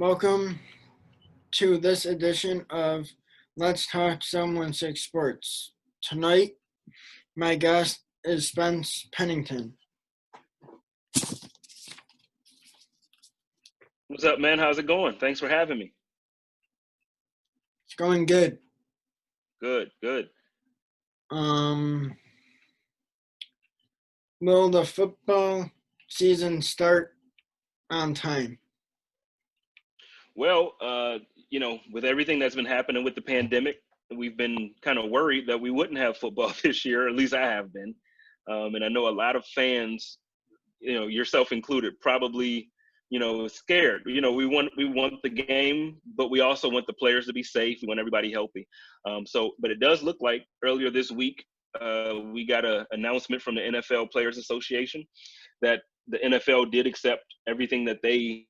Welcome to this edition of Let's Talk 716 Sports. Tonight, my guest is Spence Pennington. What's up, man? How's it going? Thanks for having me. It's going good. Good. Will the football season start on time? Well, with everything that's been happening with the pandemic, we've been kind of worried that we wouldn't have football this year. At least I have been. And I know a lot of fans, yourself included, probably, scared. We want the game, but we also want the players to be safe. We want everybody healthy. But it does look like earlier this week, we got an announcement from the NFL Players Association that the NFL did accept everything that they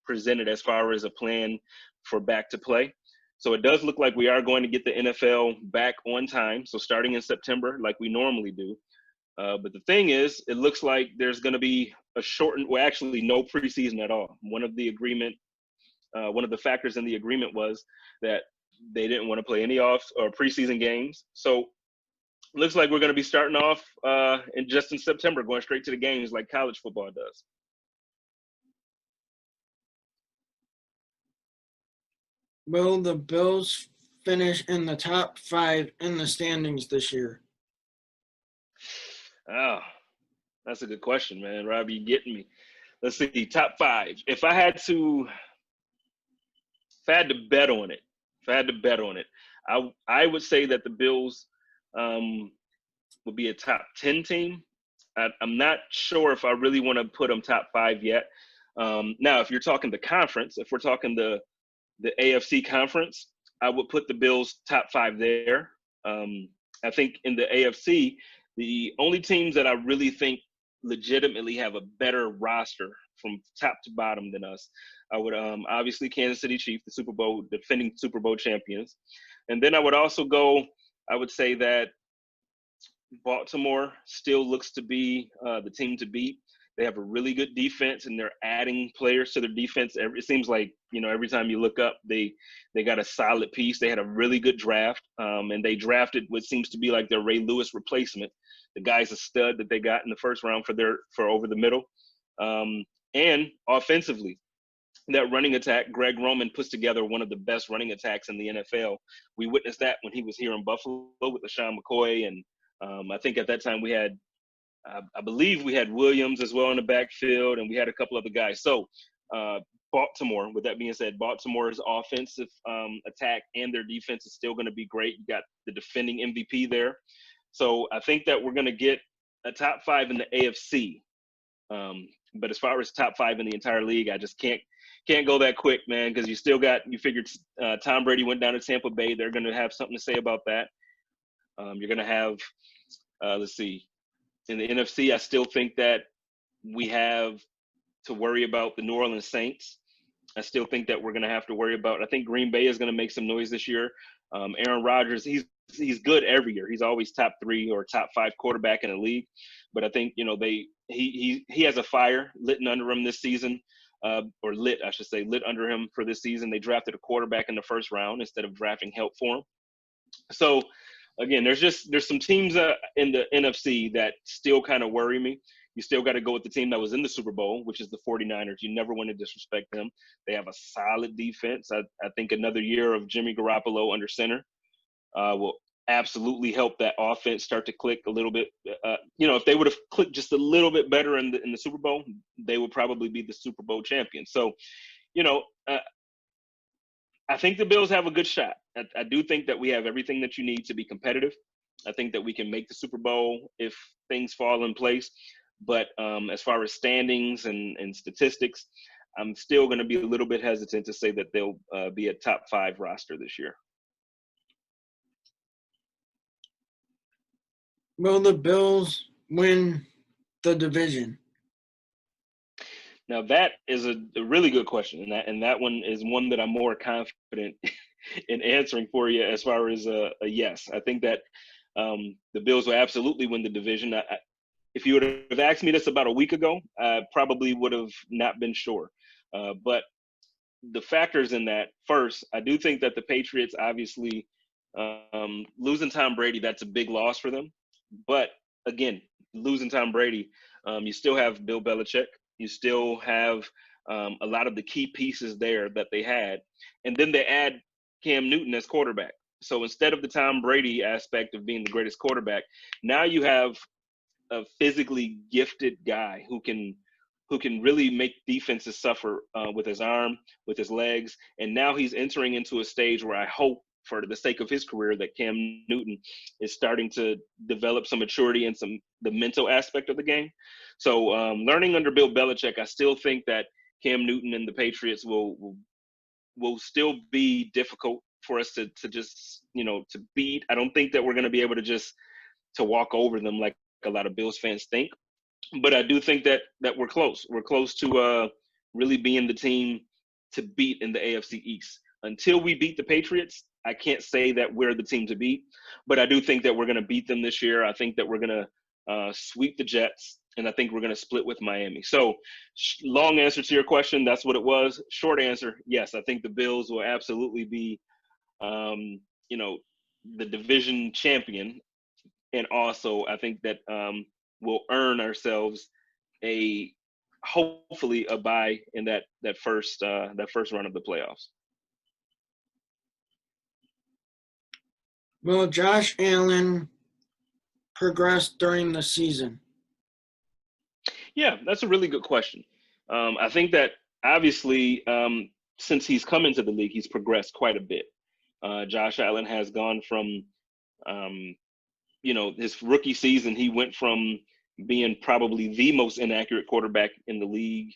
presented as far as a plan for back to play. So it does look like we are going to get the NFL back on time. So starting in September, like we normally do. But the thing is, it looks like there's going to be actually no preseason at all. One of the factors in the agreement was that they didn't want to play any off or preseason games. So it looks like we're going to be starting off in September, going straight to the games like college football does. Will the Bills finish in the top 5 in the standings this year? Oh, that's a good question, man. Robby, you getting me. Let's see, top 5. If I had to bet on it, I would say that the Bills would be a top 10 team. I'm not sure if I really want to put them top 5 yet. Now, if you're talking the conference, if we're talking the AFC conference, I would put the Bills top 5 there. I think in the AFC, the only teams that I really think legitimately have a better roster from top to bottom than us, I would obviously Kansas City Chiefs, the defending Super Bowl champions. And then I would say that Baltimore still looks to be the team to beat. They have a really good defense, and they're adding players to their defense. It seems like, every time you look up, they got a solid piece. They had a really good draft, and they drafted what seems to be like their Ray Lewis replacement. The guy's a stud that they got in the first round for over the middle. And offensively, that running attack, Greg Roman puts together one of the best running attacks in the NFL. We witnessed that when he was here in Buffalo with LaShawn McCoy, and I think at that time I believe we had Williams as well in the backfield, and we had a couple other guys. So Baltimore, with that being said, Baltimore's offensive attack and their defense is still going to be great. You got the defending MVP there. So I think that we're going to get a top 5 in the AFC. But as far as top 5 in the entire league, I just can't go that quick, man, because you figured Tom Brady went down to Tampa Bay. They're going to have something to say about that. You're going to have, let's see, in the NFC, I still think that we have to worry about the New Orleans Saints. I still think that we're going to have to worry about. I think Green Bay is going to make some noise this year. Aaron Rodgers, he's good every year. He's always top 3 or top 5 quarterback in the league. But I think he has a fire lit under him this season, lit under him for this season. They drafted a quarterback in the first round instead of drafting help for him. So again, there's some teams in the NFC that still kind of worry me. You still got to go with the team that was in the Super Bowl, which is the 49ers. You never want to disrespect them. They have a solid defense. I think another year of Jimmy Garoppolo under center will absolutely help that offense start to click a little bit. If they would have clicked just a little bit better in the Super Bowl, they would probably be the Super Bowl champion. So, I think the Bills have a good shot. I do think that we have everything that you need to be competitive. I think that we can make the Super Bowl if things fall in place. But as far as standings and statistics, I'm still going to be a little bit hesitant to say that they'll be a top 5 roster this year. Will the Bills win the division? Now, that is a really good question, and that one is one that I'm more confident in answering for you as far as a yes. I think that the Bills will absolutely win the division. If you would have asked me this about a week ago, I probably would have not been sure. But the factors in that, first, I do think that the Patriots obviously losing Tom Brady, that's a big loss for them. But again, losing Tom Brady, you still have Bill Belichick. You still have a lot of the key pieces there that they had. And then they add Cam Newton as quarterback. So instead of the Tom Brady aspect of being the greatest quarterback, now you have a physically gifted guy who can really make defenses suffer with his arm, with his legs, and now he's entering into a stage where I hope, for the sake of his career, that Cam Newton is starting to develop some maturity and the mental aspect of the game. So learning under Bill Belichick, I still think that Cam Newton and the Patriots will still be difficult for us to just to beat. I don't think that we're going to be able to just to walk over them like a lot of Bills fans think. But I do think that we're close. We're close to really being the team to beat in the AFC East. Until we beat the Patriots, I can't say that we're the team to beat. But I do think that we're going to beat them this year. I think that we're going to sweep the Jets, and I think we're going to split with Miami. So, long answer to your question, that's what it was. Short answer, yes, I think the Bills will absolutely be, the division champion, and also I think that we'll earn ourselves hopefully a bye in that first run of the playoffs. Will Josh Allen progress during the season? Yeah, that's a really good question. I think that obviously since he's come into the league, he's progressed quite a bit. Josh Allen has gone from his rookie season, he went from being probably the most inaccurate quarterback in the league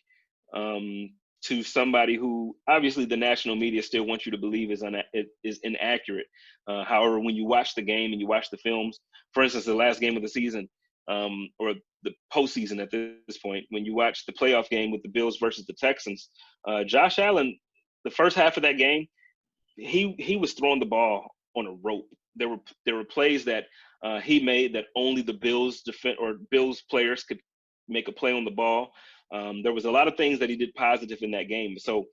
to somebody who obviously the national media still wants you to believe is inaccurate. However, when you watch the game and you watch the films, for instance, the last game of the season or the postseason at this point, when you watch the playoff game with the Bills versus the Texans, Josh Allen, the first half of that game, he was throwing the ball on a rope. There were plays that he made that only the Bills Bills players could make a play on the ball. There was a lot of things that he did positive in that game. So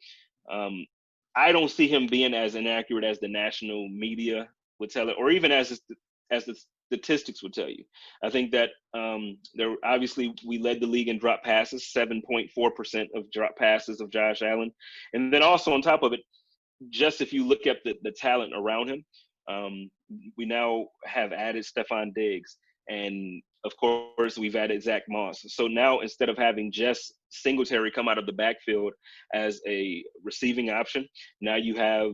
I don't see him being as inaccurate as the national media would tell it, or even as the statistics would tell you. I think that obviously we led the league in drop passes, 7.4% of drop passes of Josh Allen, and then also on top of it, just if you look at the talent around him, we now have added Stephon Diggs, and of course we've added Zach Moss. So now instead of having just Singletary come out of the backfield as a receiving option, now you have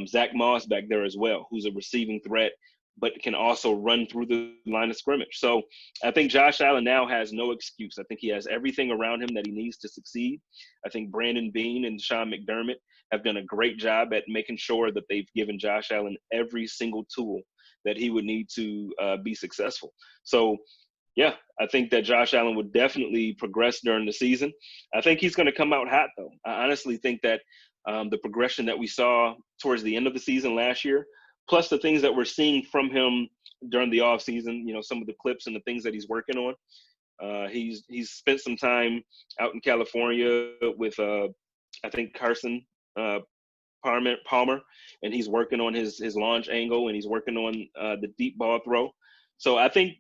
Zach Moss back there as well, who's a receiving threat, but can also run through the line of scrimmage. So I think Josh Allen now has no excuse. I think he has everything around him that he needs to succeed. I think Brandon Beane and Sean McDermott have done a great job at making sure that they've given Josh Allen every single tool that he would need to be successful. So, yeah, I think that Josh Allen would definitely progress during the season. I think he's going to come out hot, though. I honestly think that the progression that we saw towards the end of the season last year, plus the things that we're seeing from him during the offseason, some of the clips and the things that he's working on. He's spent some time out in California with, I think, Carson Palmer, and he's working on his launch angle, and he's working on the deep ball throw. So I think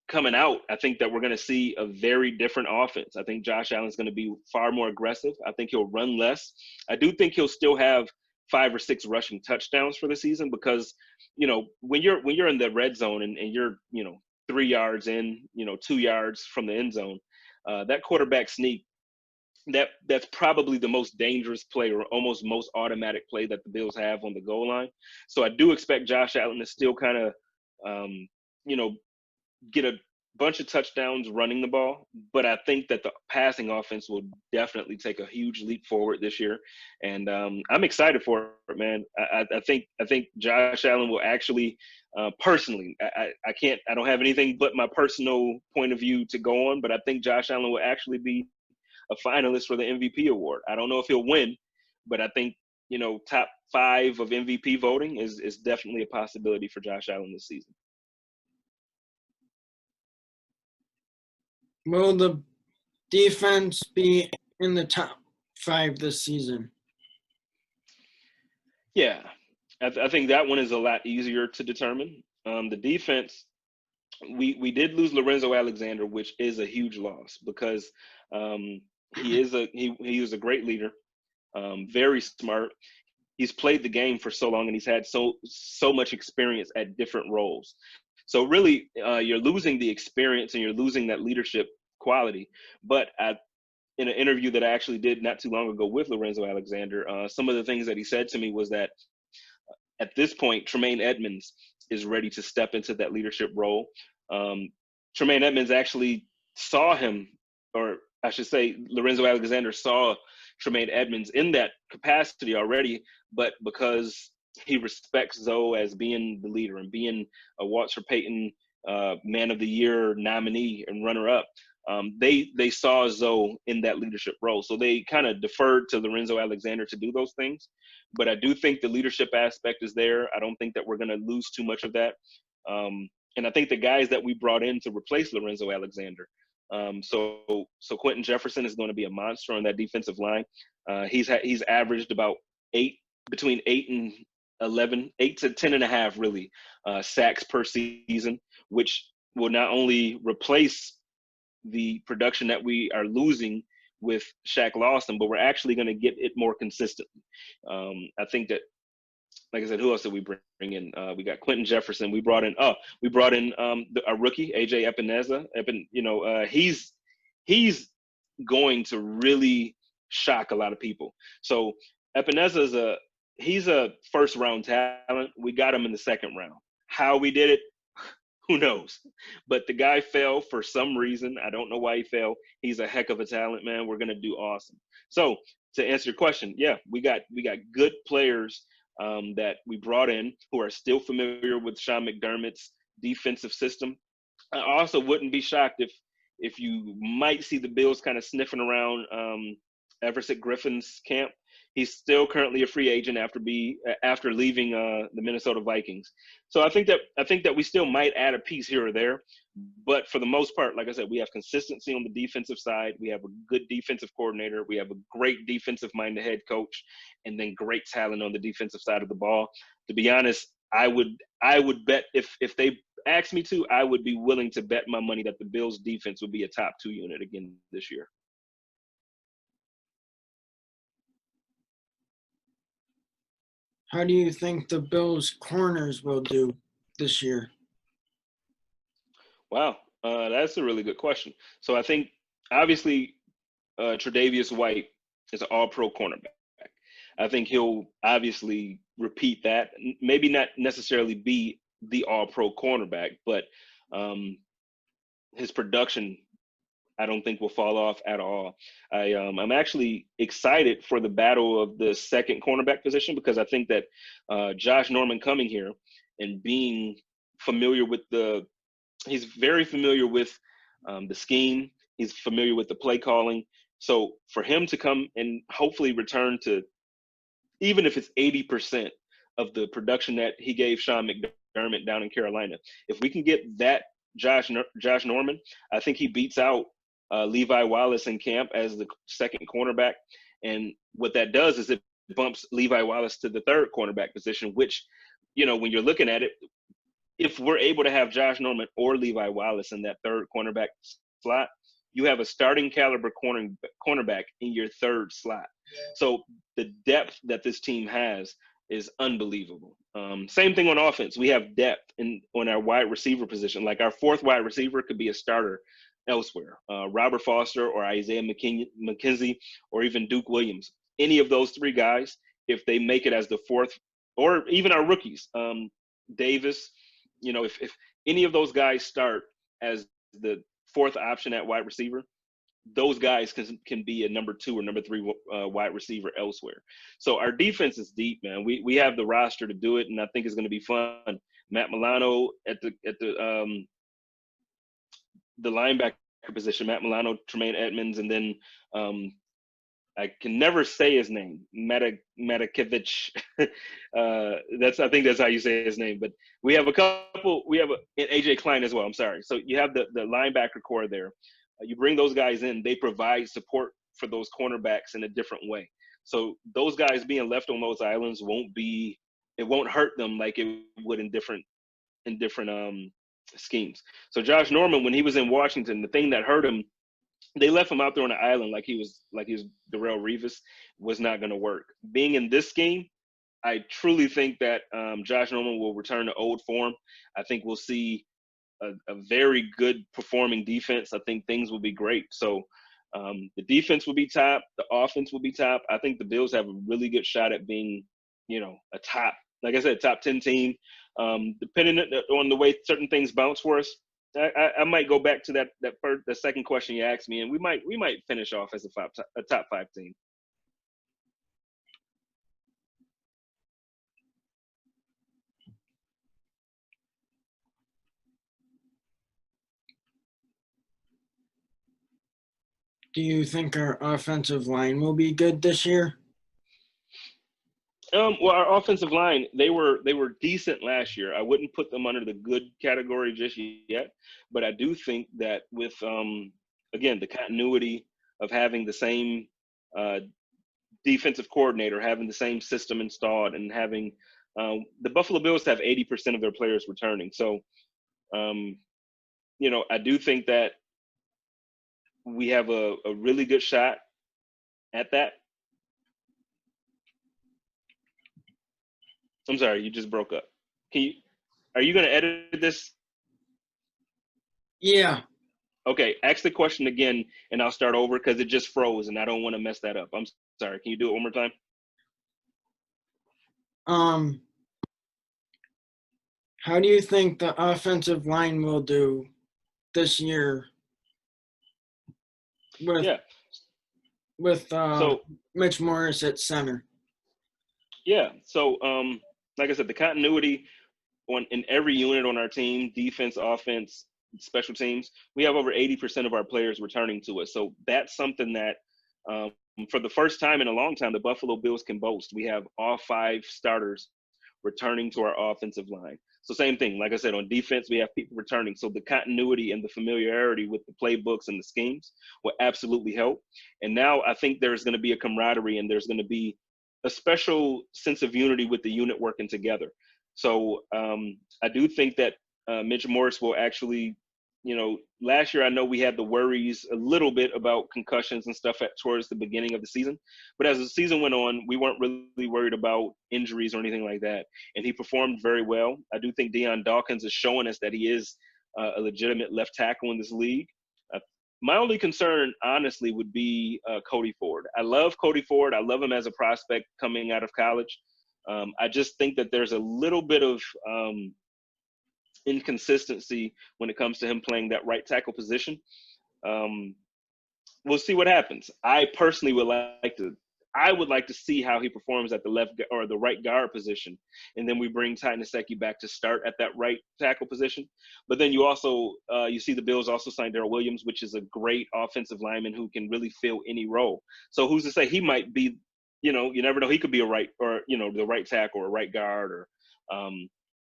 coming out, I think that we're going to see a very different offense. I think Josh Allen's going to be far more aggressive. I think he'll run less. I do think he'll still have 5 or 6 rushing touchdowns for the season because, when you're in the red zone and you're, 3 yards in, 2 yards from the end zone, that quarterback sneak, that's probably the most dangerous play or almost most automatic play that the Bills have on the goal line. So I do expect Josh Allen to still kind of, get a bunch of touchdowns running the ball, but I think that the passing offense will definitely take a huge leap forward this year, and I'm excited for it, man. I think Josh Allen will actually, personally, I don't have anything but my personal point of view to go on, but I think Josh Allen will actually be a finalist for the MVP award. I don't know if he'll win, but I think top 5 of MVP voting is definitely a possibility for Josh Allen this season. Will the defense be in the top 5 this season? Yeah, I think that one is a lot easier to determine. The defense, we did lose Lorenzo Alexander, which is a huge loss because um, he is a great leader, very smart. He's played the game for so long and he's had so much experience at different roles. So really, you're losing the experience and you're losing that leadership quality. But in an interview that I actually did not too long ago with Lorenzo Alexander, some of the things that he said to me was that at this point, Tremaine Edmonds is ready to step into that leadership role. Um, Tremaine Edmonds actually saw him, or I should say, Lorenzo Alexander saw Tremaine Edmonds in that capacity already, but because he respects Zoe as being the leader and being a Walter Payton Man of the Year nominee and runner up, they saw Zoe in that leadership role. So they kind of deferred to Lorenzo Alexander to do those things. But I do think the leadership aspect is there. I don't think that we're going to lose too much of that. And I think the guys that we brought in to replace Lorenzo Alexander. So Quentin Jefferson is going to be a monster on that defensive line. He's averaged about between 8 to 10 and a half really sacks per season, which will not only replace the production that we are losing with Shaq Lawson, but we're actually going to get it more consistently. I think that, like I said, who else did we bring in? We got Quentin Jefferson. We brought in a rookie, AJ Epineza. He's going to really shock a lot of people. So Epineza he's a first round talent. We got him in the second round. How we did it, who knows? But the guy fell for some reason. I don't know why he fell. He's a heck of a talent, man. We're gonna do awesome. So to answer your question, yeah, we got good players that we brought in who are still familiar with Sean McDermott's defensive system. I also wouldn't be shocked if you might see the Bills kind of sniffing around Everett Griffin's camp. He's still currently a free agent after leaving the Minnesota Vikings. So I think that we still might add a piece here or there, but for the most part, like I said, we have consistency on the defensive side. We have a good defensive coordinator. We have a great defensive-minded head coach, and then great talent on the defensive side of the ball. To be honest, I would bet if they asked me to, I would be willing to bet my money that the Bills defense would be a top 2 unit again this year. How do you think the Bills corners will do this year? Wow, that's a really good question. So I think obviously Tre'Davious White is an All-Pro cornerback. I think he'll obviously repeat that. Maybe not necessarily be the All-Pro cornerback, but um, his production I don't think will fall off at all. I'm actually excited for the battle of the second cornerback position because I think that Josh Norman coming here and being familiar with he's very familiar with the scheme. He's familiar with the play calling. So for him to come and hopefully return to, even if it's 80% of the production that he gave Sean McDermott down in Carolina, if we can get that Josh Norman, I think he beats out Levi Wallace in camp as the second cornerback. And what that does is it bumps Levi Wallace to the third cornerback position, which, when you're looking at it, if we're able to have Josh Norman or Levi Wallace in that third cornerback slot, you have a starting caliber cornerback in your third slot. So the depth that this team has is unbelievable. Same thing on offense. We have depth on our wide receiver position. Like our fourth wide receiver could be a starter elsewhere. Robert Foster or Isaiah McKenzie or even Duke Williams. Any of those three guys, if they make it as the fourth, or even our rookies, Davis, if any of those guys start as the fourth option at wide receiver, those guys can be a number 2 or number 3 wide receiver elsewhere. So our defense is deep, man. We have the roster to do it, and I think it's going to be fun. Matt Milano at the linebacker position, Matt Milano, Tremaine Edmonds, and then I can never say his name, Matakevich. I think that's how you say his name. But we have and AJ Klein as well. I'm sorry. So you have the linebacker core there. You bring those guys in, they provide support for those cornerbacks in a different way. So those guys being left on those islands it won't hurt them like it would in different schemes. So Josh Norman, when he was in Washington, the thing that hurt him, they left him out there on the island like he was Darrelle Revis, was not going to work. Being in this scheme, I truly think that Josh Norman will return to old form. I think we'll see a very good performing defense. I think things will be great. So the defense will be top. The offense will be top. I think the Bills have a really good shot at being, a top, like I said, top 10 team. Depending on the way certain things bounce for us, I might go back to the second question you asked me, and we might finish off as a top 5 team. Do you think our offensive line will be good this year? Well, our offensive line, they were decent last year. I wouldn't put them under the good category just yet, but I do think that with again, the continuity of having the same defensive coordinator, having the same system installed, and having the Buffalo Bills have 80% of their players returning. So, I do think that we have a really good shot at that. I'm sorry, you just broke up. Are you going to edit this? Yeah. Okay, ask the question again, and I'll start over because it just froze, and I don't want to mess that up. I'm sorry. Can you do it one more time? How do you think the offensive line will do this year with so Mitch Morris at center? Yeah. So, like I said, the continuity in every unit on our team, defense, offense, special teams, we have over 80% of our players returning to us. So that's something that, for the first time in a long time, the Buffalo Bills can boast. We have all 5 starters returning to our offensive line. So same thing, like I said, on defense, we have people returning. So the continuity and the familiarity with the playbooks and the schemes will absolutely help. And now I think there's going to be a camaraderie, and there's going to be a special sense of unity with the unit working together. So I do think that Mitch Morris will actually, last year I know we had the worries a little bit about concussions and stuff towards the beginning of the season. But as the season went on, we weren't really worried about injuries or anything like that. And he performed very well. I do think Deion Dawkins is showing us that he is a legitimate left tackle in this league. My only concern, honestly, would be Cody Ford. I love Cody Ford. I love him as a prospect coming out of college. I just think that there's a little bit of inconsistency when it comes to him playing that right tackle position. We'll see what happens. I personally would like to see how he performs at the left or the right guard position, and then we bring Ty Nsekhe back to start at that right tackle position. But then you also you see the Bills also signed Darrell Williams, which is a great offensive lineman who can really fill any role. So who's to say he might be, you never know, he could be a right or the right tackle or a right guard or.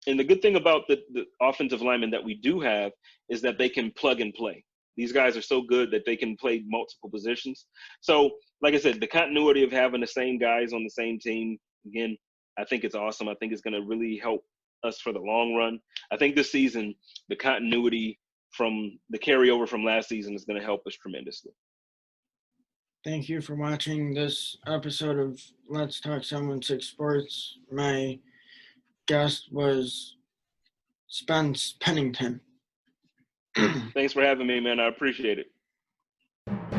And the good thing about the offensive linemen that we do have is that they can plug and play. These guys are so good that they can play multiple positions. So, like I said, the continuity of having the same guys on the same team, again, I think it's awesome. I think it's going to really help us for the long run. I think this season, the continuity from the carryover from last season is going to help us tremendously. Thank you for watching this episode of Let's Talk 716 Sports. My guest was Spence Pennington. Thanks for having me, man. I appreciate it.